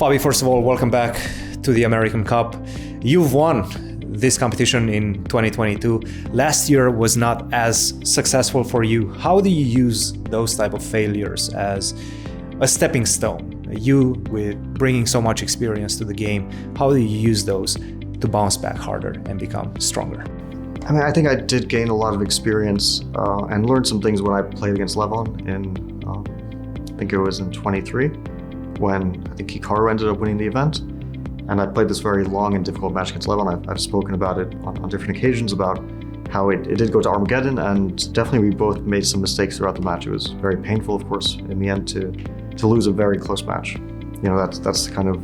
Fabi, first of all, welcome back to the American Cup. You've won this competition in 2022. Last year was not as successful for you. How do you use those type of failures as a stepping stone? You, with bringing so much experience to the game, how do you use those to bounce back harder and become stronger? I mean, I think I did gain a lot of experience and learned some things when I played against Levon in, I think it was in 23, when I think Hikaru ended up winning the event. And I played this very long and difficult match against Levon. I've spoken about it on different occasions about how it did go to Armageddon, and definitely we both made some mistakes throughout the match. It was very painful, of course, in the end to lose a very close match. You know, that's kind of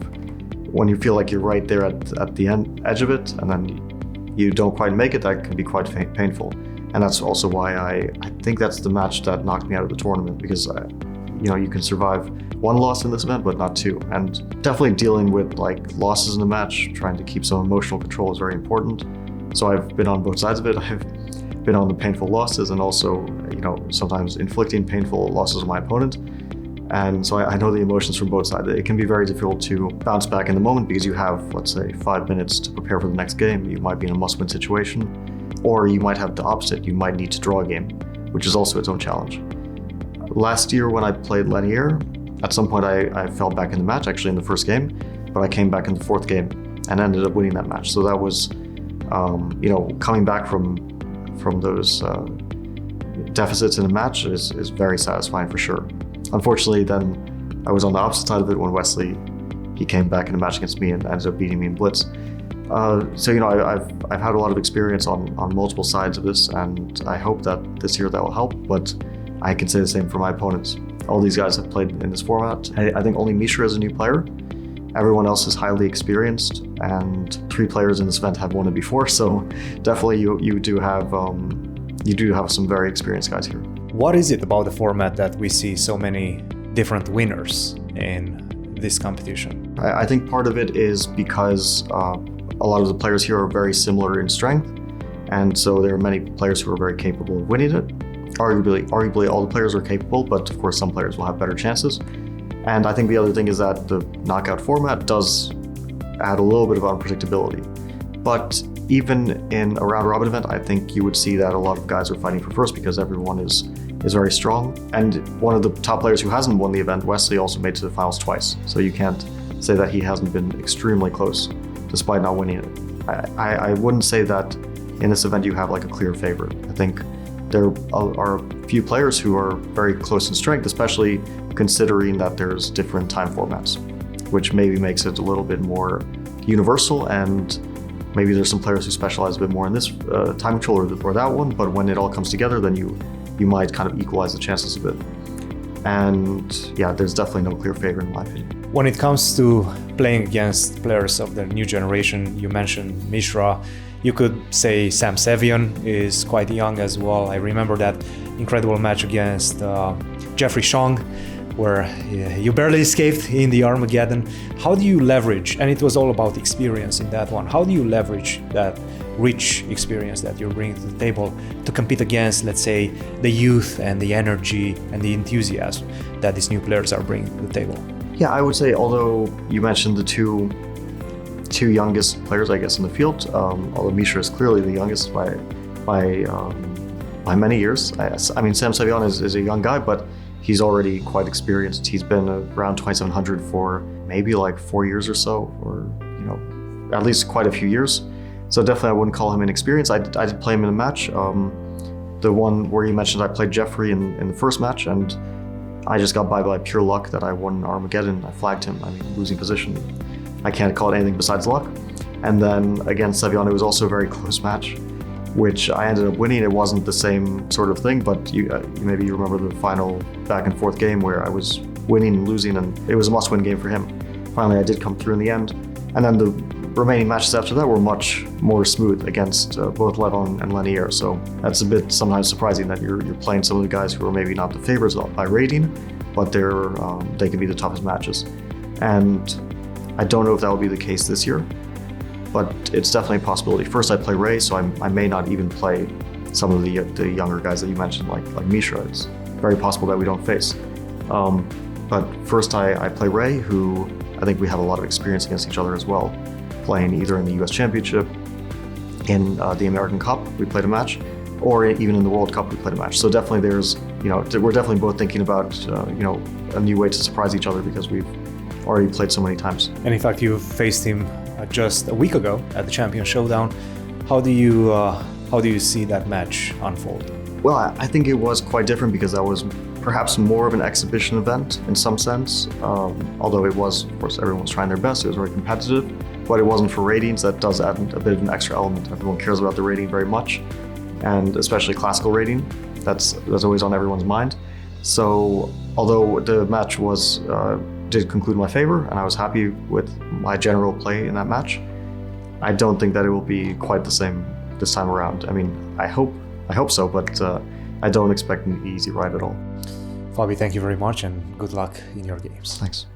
when you feel like you're right there at the edge of it, and then you don't quite make it. That can be quite painful, and that's also why I think that's the match that knocked me out of the tournament, because you can survive one loss in this event, but not two. And definitely dealing with like losses in the match, trying to keep some emotional control is very important. So I've been on both sides of it. I've been on the painful losses and also, sometimes inflicting painful losses on my opponent. And so I know the emotions from both sides. It can be very difficult to bounce back in the moment because you have, let's say, 5 minutes to prepare for the next game. You might be in a must-win situation, or you might have the opposite. You might need to draw a game, which is also its own challenge. Last year when I played Lanier, at some point I fell back in the match, actually in the first game, but I came back in the fourth game and ended up winning that match. So that was, coming back from those deficits in a match is very satisfying for sure. Unfortunately, then I was on the opposite side of it when Wesley, he came back in a match against me and ended up beating me in Blitz. I've had a lot of experience on multiple sides of this, and I hope that this year that will help, but I can say the same for my opponents. All these guys have played in this format. I think only Mishra is a new player. Everyone else is highly experienced, and 3 players in this event have won it before. So definitely you do have some very experienced guys here. What is it about the format that we see so many different winners in this competition? I think part of it is because a lot of the players here are very similar in strength, and so there are many players who are very capable of winning it. Arguably all the players are capable, but of course some players will have better chances. And I think the other thing is that the knockout format does add a little bit of unpredictability. But even in a round-robin event, I think you would see that a lot of guys are fighting for first because everyone is very strong. And one of the top players who hasn't won the event, Wesley, also made it to the finals twice. So you can't say that he hasn't been extremely close despite not winning it. I wouldn't say that in this event you have like a clear favorite. I think there are a few players who are very close in strength, especially considering that there's different time formats, which maybe makes it a little bit more universal, and maybe there's some players who specialize a bit more in this time control or that one, but when it all comes together, then you might kind of equalize the chances a bit. And yeah, there's definitely no clear favorite in my opinion. When it comes to playing against players of the new generation, you mentioned Mishra. You could say Sam Sevian is quite young as well. I remember that incredible match against Jeffrey Chong, where you barely escaped in the Armageddon. How do you leverage, and it was all about experience in that one, how do you leverage that rich experience that you're bringing to the table to compete against, let's say, the youth and the energy and the enthusiasm that these new players are bringing to the table? Yeah, I would say, although you mentioned the two youngest players, I guess, in the field, although Mishra is clearly the youngest by many years. I mean, Sam Sevian is a young guy, but he's already quite experienced. He's been around 2700 for maybe like 4 years or so, or at least quite a few years. So definitely I wouldn't call him inexperienced. I did play him in a match. The one where you mentioned I played Jeffrey in the first match, and I just got by pure luck that I won Armageddon. I flagged him, losing position. I can't call it anything besides luck. And then against Sevian, it was also a very close match, which I ended up winning. It wasn't the same sort of thing, but maybe you remember the final back and forth game where I was winning and losing, and it was a must-win game for him. Finally, I did come through in the end. And then the remaining matches after that were much more smooth against both Levon and Lanier. So that's a bit sometimes surprising that you're playing some of the guys who are maybe not the favorites by rating, but they can be the toughest matches. And I don't know if that will be the case this year, but it's definitely a possibility. First, I play Ray, so I may not even play some of the younger guys that you mentioned, like Mishra. It's very possible that we don't face. But first, I play Ray, who I think we have a lot of experience against each other as well, playing either in the US Championship, in the American Cup, we played a match, or even in the World Cup, we played a match. So definitely there's, we're definitely both thinking about, a new way to surprise each other because we've already played so many times. And in fact, you faced him just a week ago at the Champion Showdown. How do you see that match unfold? Well, I think it was quite different because that was perhaps more of an exhibition event in some sense. Although it was, of course, everyone was trying their best. It was very competitive, but it wasn't for ratings. That does add a bit of an extra element. Everyone cares about the rating very much, and especially classical rating. That's always on everyone's mind. So, although the match did conclude in my favor, and I was happy with my general play in that match, I don't think that it will be quite the same this time around. I mean, I hope so, but I don't expect an easy ride at all. Fabi, thank you very much and good luck in your games. Thanks.